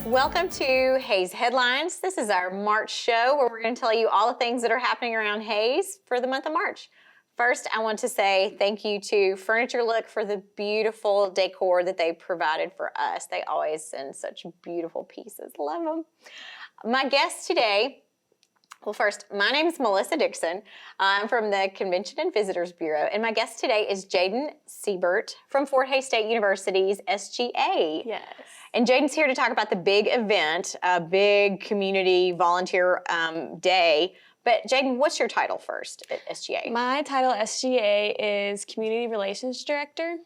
Welcome to Hayes Headlines. This is our March show where we're going to tell you all the things that are happening around Hayes for the month of March. First, I want to say thank you to Furniture Look for the beautiful decor that they provided for us. They always send such beautiful pieces. Love them. My guest today, well, first, my name is Melissa Dixon. I'm from the Convention and Visitors Bureau, and my guest today is Jayden Siebert from Fort Hays State University's SGA. Yes. And Jayden's here to talk about the big event, a big community volunteer day. But Jayden, what's your title first at SGA? My title at SGA is Community Relations Director.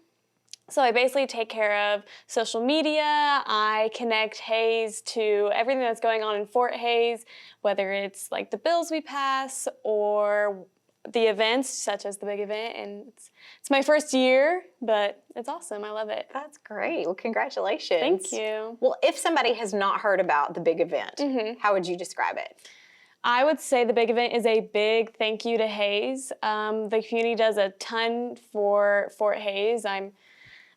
So I basically take care of social media. I connect Hayes to everything that's going on in Fort Hays, whether it's like the bills we pass or the events, such as the big event. And it's my first year, but it's awesome. I love it. That's great. Well, congratulations. Thank you. Well, if somebody has not heard about the big event, how would you describe it? I would say the big event is a big thank you to Hayes. The community does a ton for Fort Hays.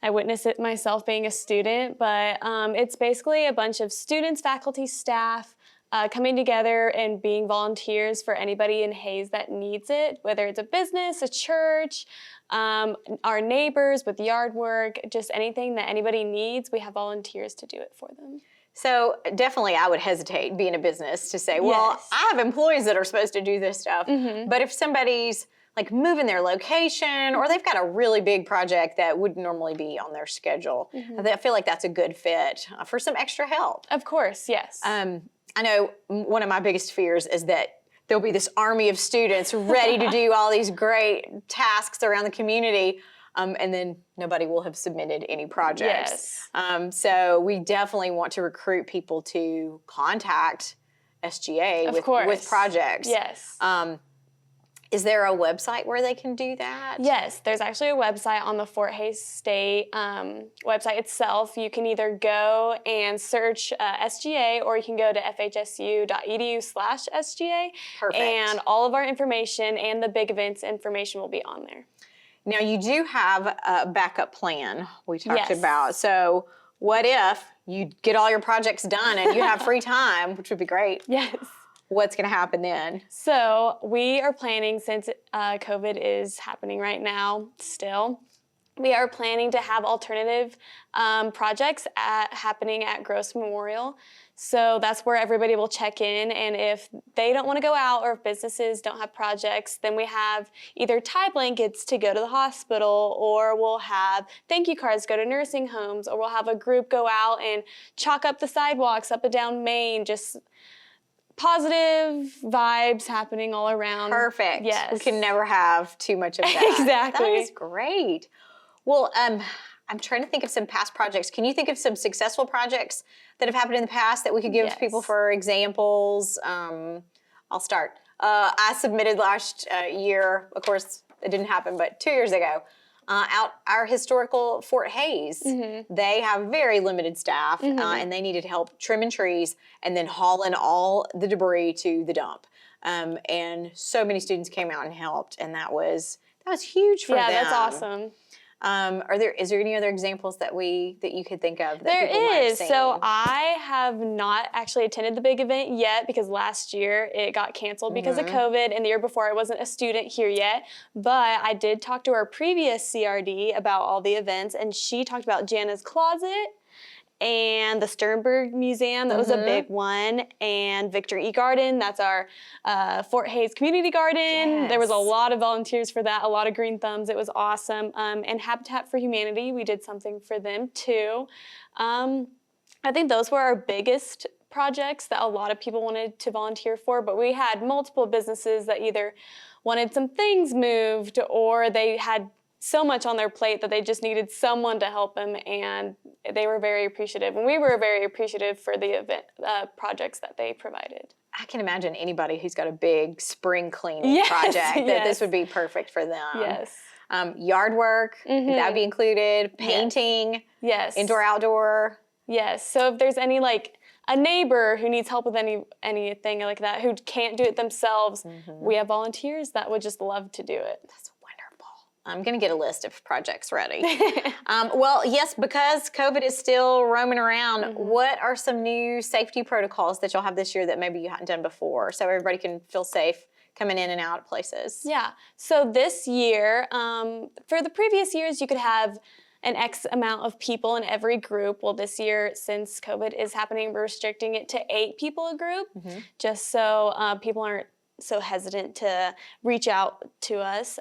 I witnessed it myself being a student, but it's basically a bunch of students, faculty, staff coming together and being volunteers for anybody in Hayes that needs it, whether it's a business, a church, our neighbors with yard work, just anything that anybody needs, we have volunteers to do it for them. So definitely I would hesitate being a business to say, well, Yes. I have employees that are supposed to do this stuff. But if somebody's like moving their location or they've got a really big project that wouldn't normally be on their schedule, I feel like that's a good fit for some extra help. Of course, yes. I know one of my biggest fears is that there'll be this army of students ready to do all these great tasks around the community, and then nobody will have submitted any projects. Yes. So we definitely want to recruit people to contact SGA with projects. Yes. Is there a website where they can do that? Yes, there's actually a website on the Fort Hays State website itself. You can either go and search SGA or you can go to fhsu.edu/SGA. Perfect. And all of our information and the big events information will be on there. Now you do have a backup plan we talked Yes. about. So what if you get all your projects done and you have free time, which would be great. Yes. What's going to happen then? So we are planning, since COVID is happening right now still, we are planning to have alternative projects happening at Gross Memorial. So that's where everybody will check in, and if they don't want to go out or if businesses don't have projects, then we have either tie blankets to go to the hospital, or we'll have thank you cards go to nursing homes, or we'll have a group go out and chalk up the sidewalks up and down Main, just positive vibes happening all around. Perfect. Yes. We can never have too much of that. Exactly. That is great. Well, I'm trying to think of some past projects. Can you think of some successful projects that have happened in the past that we could give to people for examples? I'll start. I submitted last year, of course it didn't happen, but 2 years ago, out our historical Fort Hays. They have very limited staff and they needed help trimming trees and then hauling all the debris to the dump. And so many students came out and helped, and that was huge for them. Yeah, that's awesome. Is there any other examples that you could think of that There people might have is. seen? So I have not actually attended the big event yet because last year it got canceled because of COVID, and the year before I wasn't a student here yet. But I did talk to our previous CRD about all the events, and she talked about Jana's Closet and the Sternberg Museum. That was a big one. And Victor E. Garden, that's our Fort Hays Community Garden. Yes. There was a lot of volunteers for that, a lot of green thumbs. It was awesome. And Habitat for Humanity, we did something for them too. I think those were our biggest projects that a lot of people wanted to volunteer for, but we had multiple businesses that either wanted some things moved or they had so much on their plate that they just needed someone to help them, and they were very appreciative. And we were very appreciative for the event projects that they provided. I can imagine anybody who's got a big spring cleaning project that this would be perfect for them. Yes. Yard work, that would be included. Painting. Yes. Indoor, outdoor. Yes. So if there's any like a neighbor who needs help with anything like that, who can't do it themselves, we have volunteers that would just love to do it. That's wonderful. I'm going to get a list of projects ready. Well, yes, because COVID is still roaming around, what are some new safety protocols that you'll have this year that maybe you hadn't done before so everybody can feel safe coming in and out of places? Yeah. So this year, for the previous years, you could have an X amount of people in every group. Well, this year, since COVID is happening, we're restricting it to 8 people a group, just so people aren't so hesitant to reach out to us.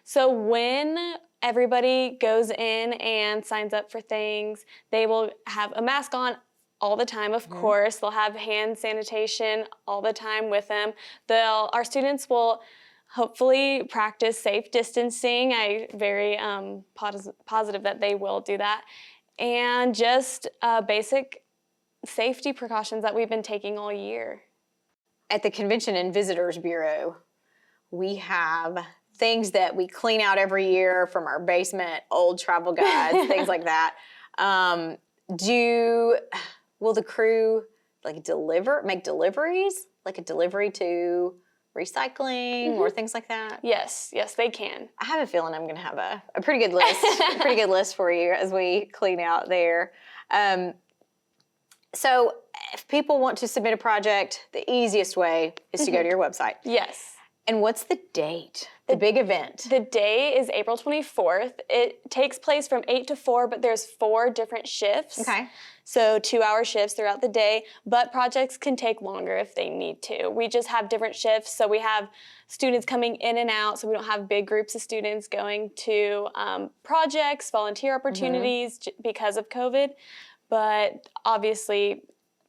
So when everybody goes in and signs up for things, they will have a mask on all the time, of course. They'll have hand sanitation all the time with them. Our students will hopefully practice safe distancing. I'm very positive that they will do that. And just basic safety precautions that we've been taking all year. At the Convention and Visitors Bureau, we have things that we clean out every year from our basement, old travel guides, things like that. Will the crew make deliveries, like a delivery to recycling or things like that? Yes, they can. I have a feeling I'm going to have a pretty good list, for you as we clean out there. So if people want to submit a project, the easiest way is to go to your website. Yes. And what's the date? The big event. The day is April 24th. It takes place from 8 to 4, but there's 4 different shifts. Okay. So 2-hour shifts throughout the day, but projects can take longer if they need to. We just have different shifts, so we have students coming in and out, so we don't have big groups of students going to projects, volunteer opportunities because of COVID. But obviously,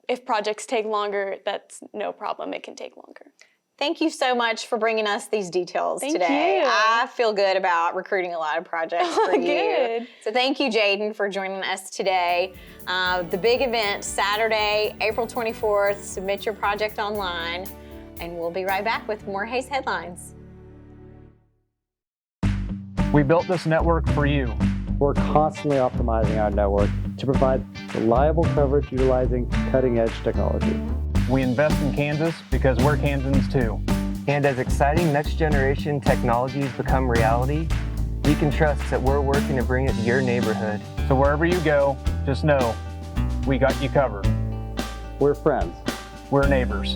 if projects take longer, that's no problem. It can take longer. Thank you so much for bringing us these details today. Thank you. I feel good about recruiting a lot of projects for you. Good. So thank you, Jayden, for joining us today. The big event, Saturday, April 24th. Submit your project online, and we'll be right back with more Hayes Headlines. We built this network for you. We're constantly optimizing our network to provide reliable coverage utilizing cutting-edge technology. We invest in Kansas because we're Kansans too. And as exciting next-generation technologies become reality, you can trust that we're working to bring it to your neighborhood. So wherever you go, just know we got you covered. We're friends. We're neighbors.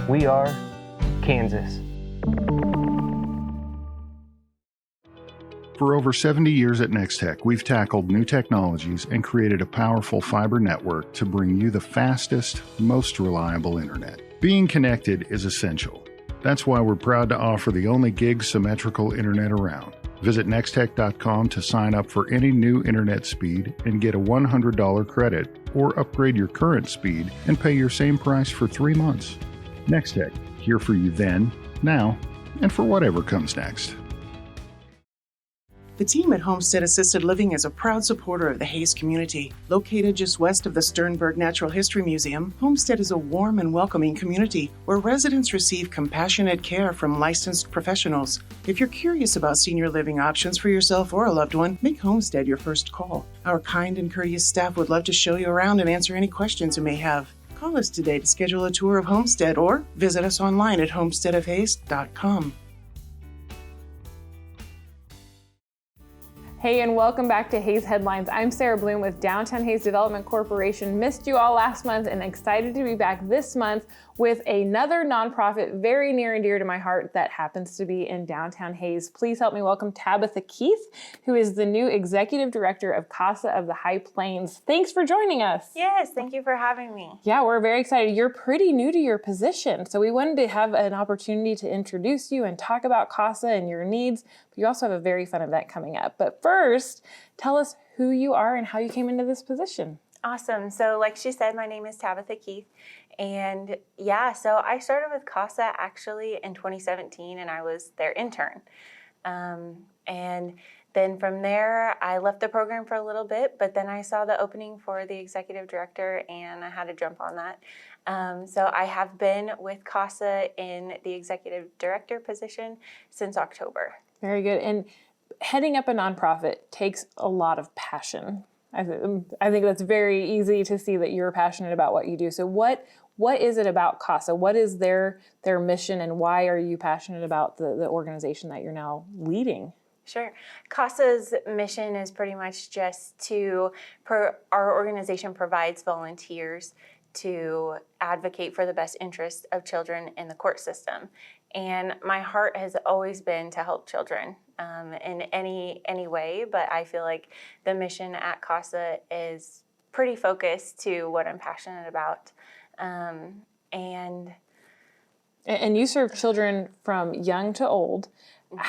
We are Kansas. For over 70 years at Nex-Tech, we've tackled new technologies and created a powerful fiber network to bring you the fastest, most reliable internet. Being connected is essential. That's why we're proud to offer the only gig symmetrical internet around. Visit nextech.com to sign up for any new internet speed and get a $100 credit, or upgrade your current speed and pay your same price for 3 months. Nex-Tech, here for you then, now, and for whatever comes next. The team at Homestead Assisted Living is a proud supporter of the Hayes community. Located just west of the Sternberg Natural History Museum, Homestead is a warm and welcoming community where residents receive compassionate care from licensed professionals. If you're curious about senior living options for yourself or a loved one, make Homestead your first call. Our kind and courteous staff would love to show you around and answer any questions you may have. Call us today to schedule a tour of Homestead or visit us online at homesteadofhayes.com. Hey, and welcome back to Hayes Headlines. I'm Sara Bloom with Downtown Hayes Development Corporation. Missed you all last month and excited to be back this month with another nonprofit very near and dear to my heart that happens to be in downtown Hayes. Please help me welcome Tabitha Keith, who is the new Executive Director of CASA of the High Plains. Thanks for joining us. Yes, thank you for having me. Yeah, we're very excited. You're pretty new to your position, so we wanted to have an opportunity to introduce you and talk about CASA and your needs, but you also have a very fun event coming up. But first, tell us who you are and how you came into this position. Awesome. So like she said, my name is Tabitha Keith. And yeah, so I started with CASA actually in 2017 and I was their intern. And then from there, I left the program for a little bit, but then I saw the opening for the executive director and I had to jump on that. So I have been with CASA in the executive director position since October. Very good. And heading up a nonprofit takes a lot of passion. I think that's very easy to see that you're passionate about what you do. So what is it about CASA? What is their mission and why are you passionate about the organization that you're now leading? Sure. CASA's mission is pretty much just our organization provides volunteers to advocate for the best interests of children in the court system. And my heart has always been to help children in any way, but I feel like the mission at CASA is pretty focused to what I'm passionate about. And you serve children from young to old.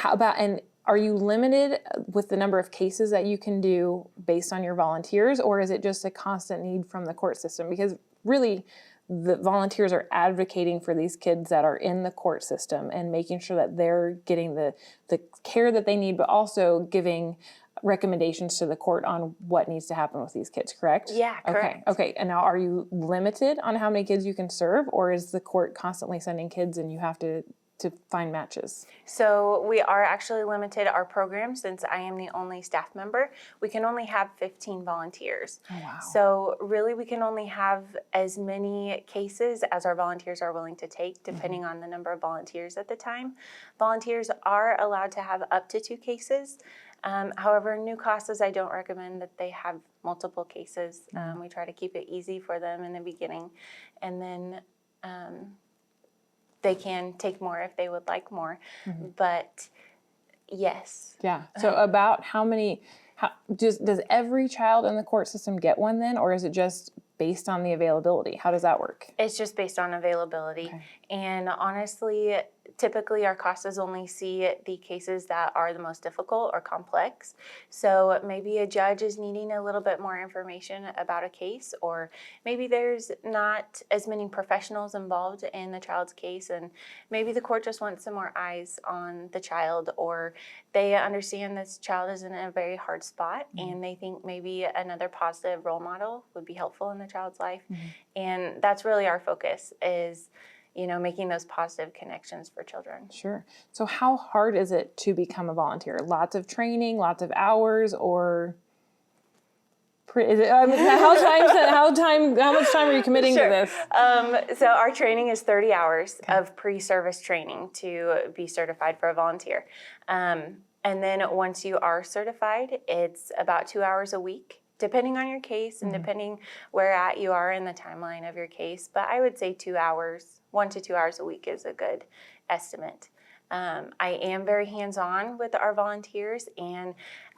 And are you limited with the number of cases that you can do based on your volunteers, or is it just a constant need from the court system? Because really, the volunteers are advocating for these kids that are in the court system and making sure that they're getting the care that they need, but also giving recommendations to the court on what needs to happen with these kids, correct? Yeah, correct. Okay. And now, are you limited on how many kids you can serve, or is the court constantly sending kids and you have to find matches? So we are actually limited. Our program, since I am the only staff member, we can only have 15 volunteers. Oh, wow. So really we can only have as many cases as our volunteers are willing to take, depending on the number of volunteers at the time. Volunteers are allowed to have up to 2 cases. However, new CASAs, I don't recommend that they have multiple cases. We try to keep it easy for them in the beginning, and then they can take more if they would like more. But yes. Yeah. So about how many, does every child in the court system get one then, or is it just based on the availability? How does that work? It's just based on availability. Okay. And honestly, typically our CASAs only see the cases that are the most difficult or complex. So maybe a judge is needing a little bit more information about a case, or maybe there's not as many professionals involved in the child's case, and maybe the court just wants some more eyes on the child, or they understand this child is in a very hard spot and they think maybe another positive role model would be helpful in the child's life. And that's really our focus, is making those positive connections for children. Sure. So how hard is it to become a volunteer? Lots of training, lots of hours, or is it, how much time are you committing to this? So our training is 30 hours of pre-service training to be certified for a volunteer. And then once you are certified, it's about 2 hours a week, depending on your case and depending where you are in the timeline of your case. But I would say 2 hours, 1 to 2 hours a week is a good estimate. I am very hands-on with our volunteers, and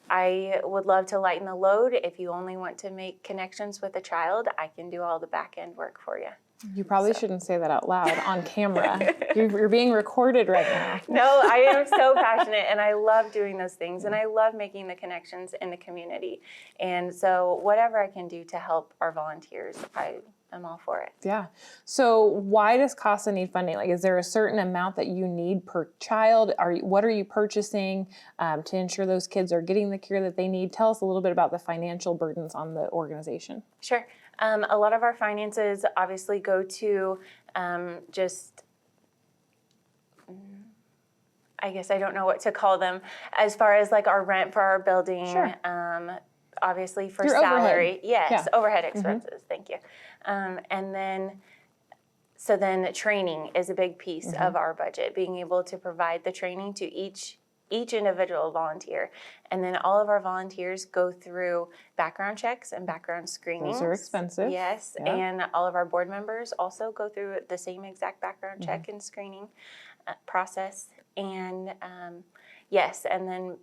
I would love to lighten the load. If you only want to make connections with a child, I can do all the back-end work for you. You probably shouldn't say that out loud on camera. You're being recorded right now. No, I am so passionate, and I love doing those things, and I love making the connections in the community. And so whatever I can do to help our volunteers, I'm all for it. Yeah. So why does CASA need funding? Like, is there a certain amount that you need per child? What are you purchasing to ensure those kids are getting the care that they need? Tell us a little bit about the financial burdens on the organization. Sure. A lot of our finances obviously go to just, I guess I don't know what to call them, as far as like our rent for our building. Sure. Obviously for Your salary. overhead. Yes, Yeah. overhead expenses. Thank you. And then training is a big piece of our budget, being able to provide the training to each individual volunteer. And then all of our volunteers go through background checks and background screenings. Those are expensive. Yes, Yeah. and all of our board members also go through the same exact background check and screening process. And yes, and then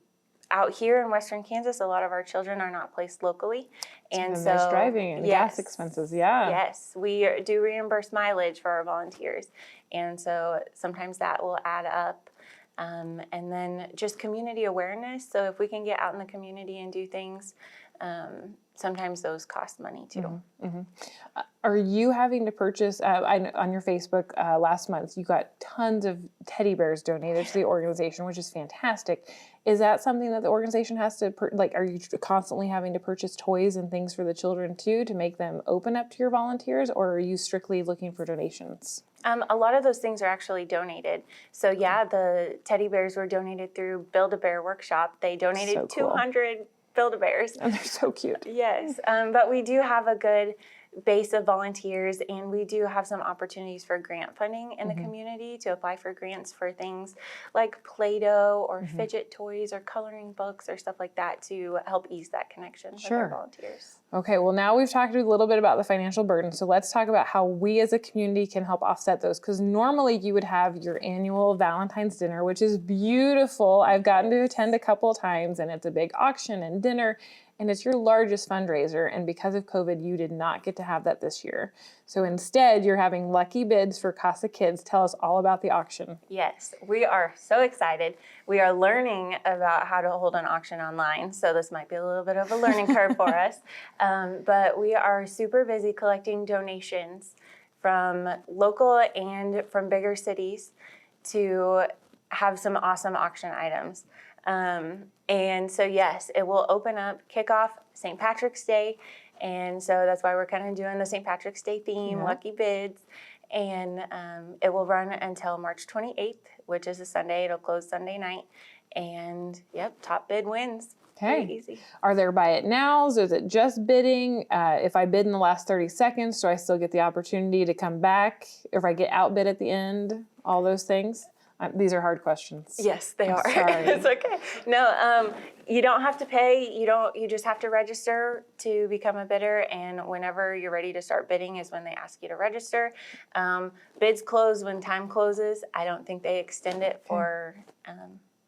out here in Western Kansas, a lot of our children are not placed locally. And so there's driving and gas expenses, yeah. Yes, we do reimburse mileage for our volunteers. And so sometimes that will add up. And then just community awareness. So if we can get out in the community and do things, sometimes those cost money too. Are you having to purchase, on your Facebook last month, you got tons of teddy bears donated to the organization, which is fantastic. Is that something that the organization has to, are you constantly having to purchase toys and things for the children too to make them open up to your volunteers, or are you strictly looking for donations? A lot of those things are actually donated. So yeah, the teddy bears were donated through Build-A-Bear Workshop. They donated So cool. 200 Build-A-Bears. And they're so cute. Yes, but we do have a good base of volunteers, and we do have some opportunities for grant funding in the community to apply for grants for things like Play-Doh or fidget toys or coloring books or stuff like that to help ease that connection with our volunteers. Okay, well now we've talked a little bit about the financial burden, so let's talk about how we as a community can help offset those, because normally you would have your annual Valentine's dinner, which is beautiful. I've gotten to attend a couple of times, and it's a big auction and dinner, and it's your largest fundraiser, and because of COVID, you did not get to have that this year. So instead, you're having lucky bids for CASA Kids. Tell us all about the auction. Yes, we are so excited. We are learning about how to hold an auction online, so this might be a little bit of a learning curve for us. But we are super busy collecting donations from local and from bigger cities to have some awesome auction items. And so yes, it will open up, kick off St. Patrick's Day. And so that's why we're kind of doing the St. Patrick's Day theme, lucky bids. And it will run until March 28th, which is a Sunday. It'll close Sunday night. And yep, top bid wins. Okay. Pretty easy. Are there buy it nows? Is it just bidding? If I bid in the last 30 seconds, do I still get the opportunity to come back? If I get outbid at the end, all those things? These are hard questions. Yes, they are. Sorry. It's okay. No, you don't have to pay. You just have to register to become a bidder. And whenever you're ready to start bidding is when they ask you to register. Bids close when time closes. I don't think they extend it for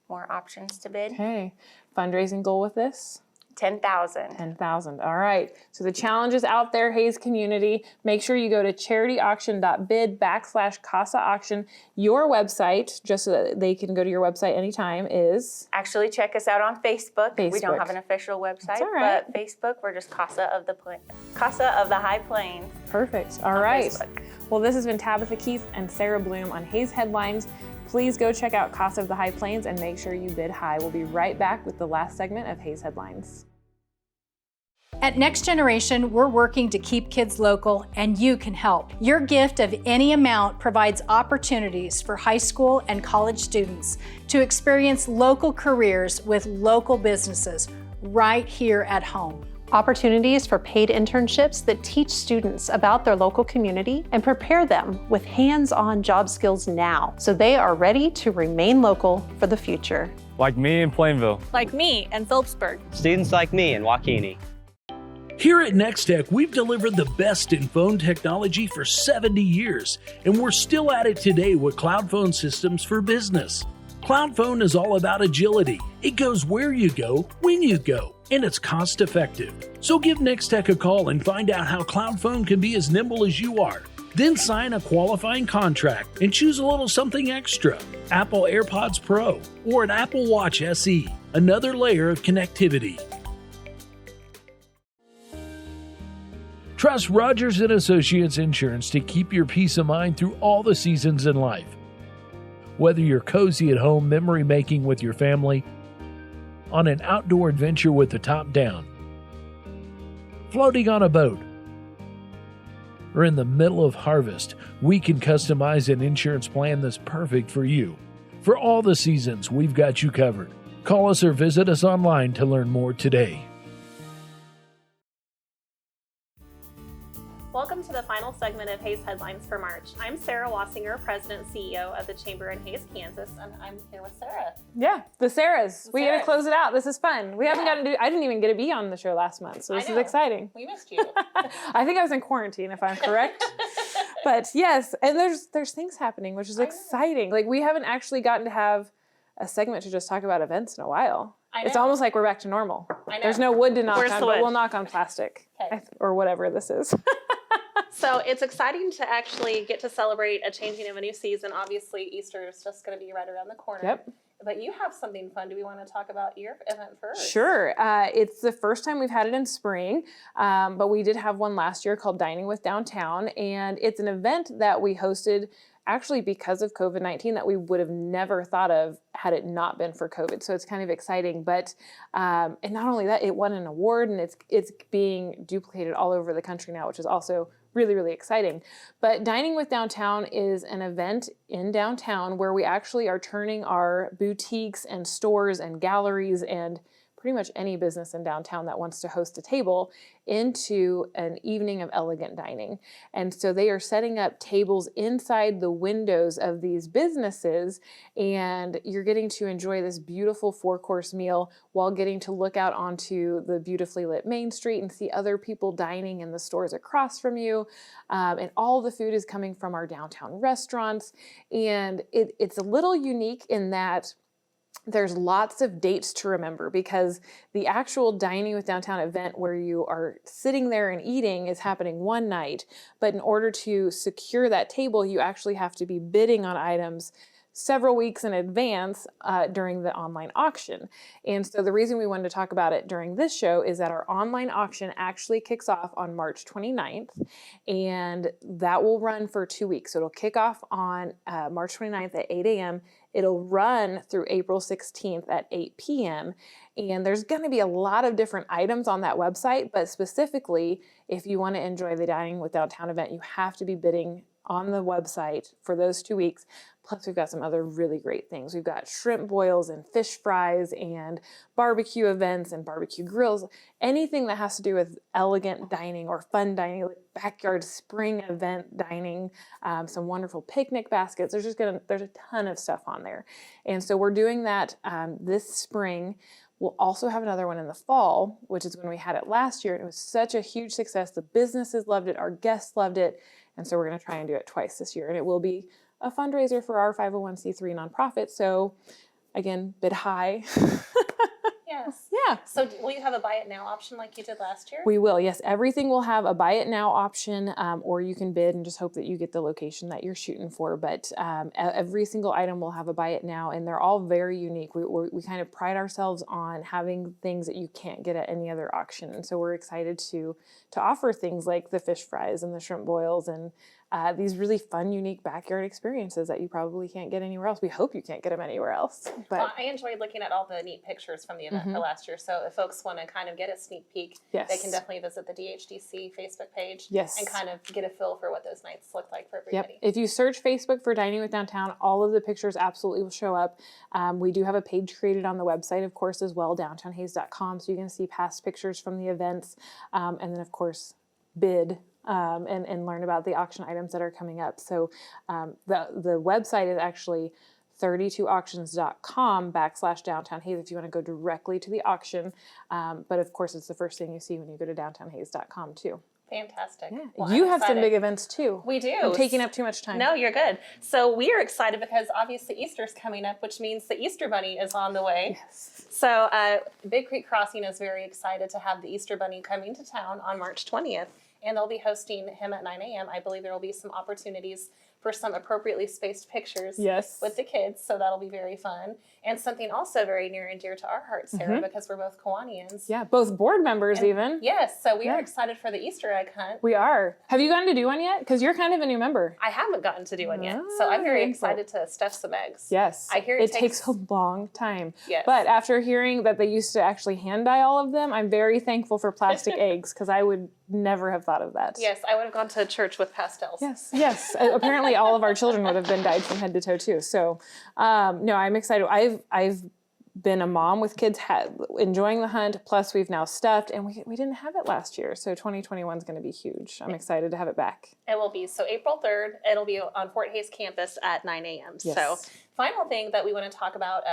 more options to bid. Okay. Fundraising goal with this? 10,000. 10,000. All right. So the challenge is out there, Hayes community. Make sure you go to charityauction.bid/CASA auction. Your website, just so that they can go to your website anytime, is? Actually, check us out on Facebook. We don't have an official website, but Facebook, we're just CASA of the High Plains. Perfect. All right. Facebook. Well, this has been Tabitha Keith and Sara Bloom on Hayes Headlines. Please go check out CASA of the High Plains and make sure you bid high. We'll be right back with the last segment of Hayes Headlines. At Next Generation, we're working to keep kids local, and you can help. Your gift of any amount provides opportunities for high school and college students to experience local careers with local businesses right here at home. Opportunities for paid internships that teach students about their local community and prepare them with hands-on job skills now, so they are ready to remain local for the future. Like me in Plainville. Like me in Phillipsburg. Students like me in Waukene. Here at Nex-Tech, we've delivered the best in phone technology for 70 years, and we're still at it today with cloud phone systems for business. Cloud phone is all about agility. It goes where you go, when you go, and it's cost effective. So give Nex-Tech a call and find out how cloud phone can be as nimble as you are. Then sign a qualifying contract and choose a little something extra. Apple AirPods Pro or an Apple Watch SE, another layer of connectivity. Trust Rogers & Associates Insurance to keep your peace of mind through all the seasons in life. Whether you're cozy at home memory making with your family, on an outdoor adventure with the top down, floating on a boat, or in the middle of harvest, we can customize an insurance plan that's perfect for you. For all the seasons, we've got you covered. Call us or visit us online to learn more today. Welcome to the final segment of Hayes Headlines for March. I'm Sarah Wasinger, President and CEO of the Chamber in Hayes, Kansas, and I'm here with Sarah. Yeah, the Sarahs. We got to close it out. This is fun. We haven't gotten to I didn't even get to be on the show last month, so this is exciting. We missed you. I think I was in quarantine, if I'm correct. But yes, and there's things happening, which is exciting. Like, we haven't actually gotten to have a segment to just talk about events in a while. It's almost like we're back to normal. There's no wood to knock on, but we'll knock on plastic or whatever this is. So it's exciting to actually get to celebrate a changing of a new season. Obviously, Easter is just going to be right around the corner. Yep. But you have something fun. Do we want to talk about your event first? Sure. It's the first time we've had it in spring, but we did have one last year called Dining with Downtown, and it's an event that we hosted actually because of COVID-19 that we would have never thought of had it not been for COVID. So it's kind of exciting. But and not only that, it won an award, and it's being duplicated all over the country now, which is also really, really exciting. But Dining with Downtown is an event in downtown where we actually are turning our boutiques and stores and galleries and pretty much any business in downtown that wants to host a table into an evening of elegant dining. And so they are setting up tables inside the windows of these businesses, and you're getting to enjoy this beautiful 4-course meal while getting to look out onto the beautifully lit Main Street and see other people dining in the stores across from you. And all the food is coming from our downtown restaurants. And it's a little unique in that there's lots of dates to remember, because the actual Dining with Downtown event where you are sitting there and eating is happening one night. But in order to secure that table, you actually have to be bidding on items several weeks in advance during the online auction. And so the reason we wanted to talk about it during this show is that our online auction actually kicks off on March 29th, and that will run for 2 weeks. So it'll kick off on March 29th at 8 a.m. It'll run through April 16th at 8 p.m. And there's going to be a lot of different items on that website, but specifically, if you want to enjoy the Dining with Downtown event, you have to be bidding on the website for those 2 weeks. Plus, we've got some other really great things. We've got shrimp boils and fish fries and barbecue events and barbecue grills. Anything that has to do with elegant dining or fun dining, like backyard spring event dining, some wonderful picnic baskets. There's a ton of stuff on there. And so we're doing that this spring. We'll also have another one in the fall, which is when we had it last year. And it was such a huge success. The businesses loved it. Our guests loved it. And so we're going to try and do it twice this year. And it will be a fundraiser for our 501c3 nonprofit. So again, bid high. Yes. Yeah. So will you have a buy it now option like you did last year? We will, yes. Everything will have a buy it now option, or you can bid and just hope that you get the location that you're shooting for. But every single item will have a buy it now, and they're all very unique. We kind of pride ourselves on having things that you can't get at any other auction. And so we're excited to offer things like the fish fries and the shrimp boils and these really fun, unique backyard experiences that you probably can't get anywhere else. We hope you can't get them anywhere else. But well, I enjoyed looking at all the neat pictures from the event for last year. So if folks want to kind of get a sneak peek, they can definitely visit the DHDC Facebook page and kind of get a feel for what those nights look like for everybody. Yep. If you search Facebook for Dining with Downtown, all of the pictures absolutely will show up. We do have a page created on the website, of course, as well, downtownhays.com, so you can see past pictures from the events. And then, of course, bid and learn about the auction items that are coming up. So the website is actually 32auctions.com/downtownhays if you want to go directly to the auction. But of course, it's the first thing you see when you go to downtownhays.com too. Fantastic. Yeah. Well, you have some big events too. We do. I'm taking up too much time. No, you're good. So we are excited because obviously Easter's coming up, which means the Easter Bunny is on the way. Yes. So Big Creek Crossing is very excited to have the Easter Bunny coming to town on March 20th. And they'll be hosting him at 9 a.m. I believe there will be some opportunities for some appropriately spaced pictures with the kids, so that'll be very fun. And something also very near and dear to our hearts, Sarah, because we're both Kiwanians. Yeah, both board members even. Yes, so we are excited for the Easter egg hunt. We are. Have you gotten to do one yet? Because you're kind of a new member. I haven't gotten to do one yet, so I'm very excited to stuff some eggs. Yes. I hear it takes a long time. Yes. But after hearing that they used to actually hand dye all of them, I'm very thankful for plastic eggs, because I would never have thought of that. Yes, I would have gone to church with pastels. Yes, yes. Apparently all of our children would have been dyed from head to toe too. So, no, I'm excited. I've been a mom with kids enjoying the hunt, plus we've now stuffed, and we didn't have it last year. So 2021 is going to be huge. I'm excited to have it back. It will be. So April 3rd, it'll be on Fort Hays campus at 9 a.m. Yes. So final thing that we want to talk about,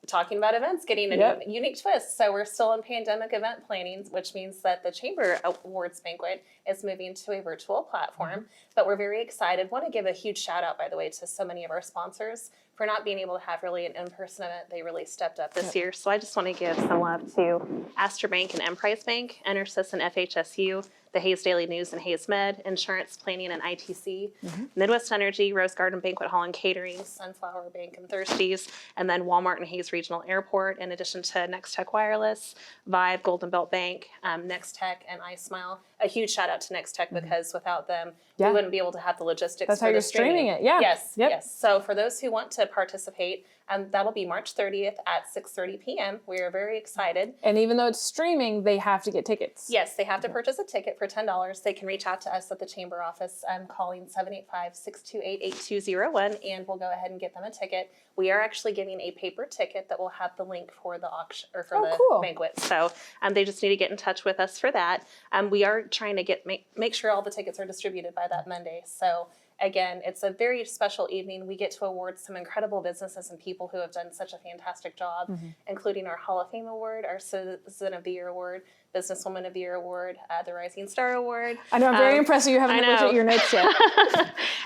talking about events, getting a unique twist. So we're still in pandemic event planning, which means that the Chamber Awards Banquet is moving to a virtual platform, but we're very excited. Want to give a huge shout out, by the way, to so many of our sponsors for not being able to have really an in-person event. They really stepped up this year. So I just want to give some love to Astor Bank and Emprise Bank, EnerSys and FHSU, the Hays Daily News and Hays Med, Insurance Planning and ITC, Midwest Energy, Rose Garden Banquet Hall and Catering, Sunflower Bank and Thirsties, and then Walmart and Hays Regional Airport, in addition to Nex-Tech Wireless, Vive, Golden Belt Bank, Nex-Tech, and iSmile. A huge shout out to Nex-Tech because without them, we wouldn't be able to have the logistics. That's how you're streaming it. Yeah. Yes. Yes. So for those who want to participate, That'll be March 30th at 6:30 p.m. We are very excited. And even though it's streaming, they have to get tickets. Yes, they have to purchase a ticket for $10. They can reach out to us at the Chamber office calling 785-628-8201, and we'll go ahead and get them a ticket. We are actually giving a paper ticket that will have the link for the auction or for the banquet. So they just need to get in touch with us for that. We are trying to make sure all the tickets are distributed by that Monday. So again, it's a very special evening. We get to award some incredible businesses and people who have done such a fantastic job, including our Hall of Fame Award, our Citizen of the Year Award, Businesswoman of the Year Award, the Rising Star Award. I know, I'm very impressed you haven't looked at your notes yet.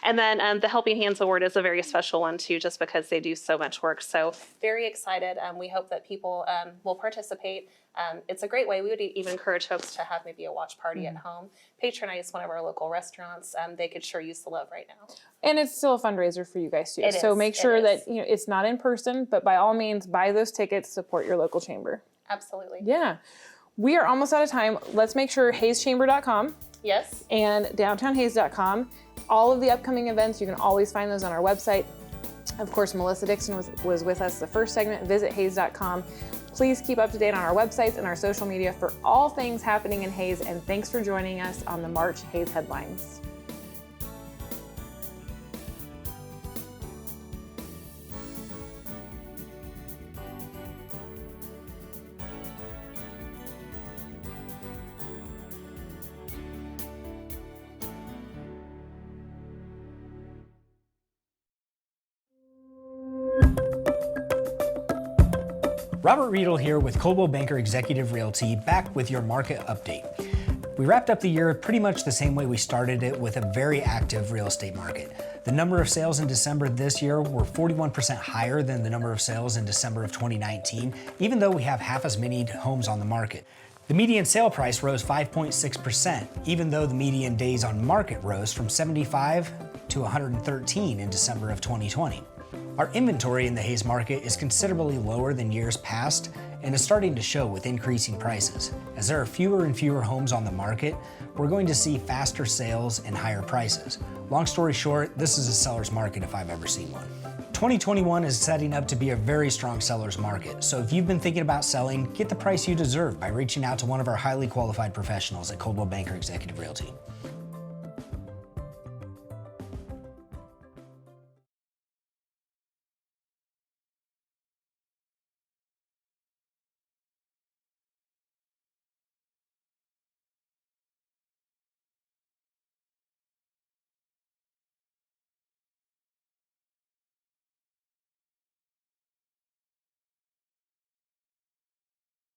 And then the Helping Hands Award is a very special one too, just because they do so much work. So very excited. We hope that people will participate. It's a great way. We would even encourage folks to have maybe a watch party at home, patronize one of our local restaurants. They could sure use the love right now. And it's still a fundraiser for you guys too. So make sure that it's not in person, but by all means, buy those tickets, support your local chamber. Absolutely. Yeah. We are almost out of time. Let's make sure hazechamber.com. Yes. And downtownhaze.com. All of the upcoming events, you can always find those on our website. Of course, Melissa Dixon was with us the first segment. Visit haze.com. Please keep up to date on our websites and our social media for all things happening in Haze. And thanks for joining us on the March Haze Headlines. Robert Riedel here with Coldwell Banker Executive Realty, back with your market update. We wrapped up the year pretty much the same way we started it, with a very active real estate market. The number of sales in December this year were 41% higher than the number of sales in December of 2019, even though we have half as many homes on the market. The median sale price rose 5.6%, even though the median days on market rose from 75 to 113 in December of 2020. Our inventory in the Haze market is considerably lower than years past and is starting to show with increasing prices. As there are fewer and fewer homes on the market, we're going to see faster sales and higher prices. Long story short, this is a seller's market if I've ever seen one. 2021 is setting up to be a very strong seller's market, so if you've been thinking about selling, get the price you deserve by reaching out to one of our highly qualified professionals at Coldwell Banker Executive Realty.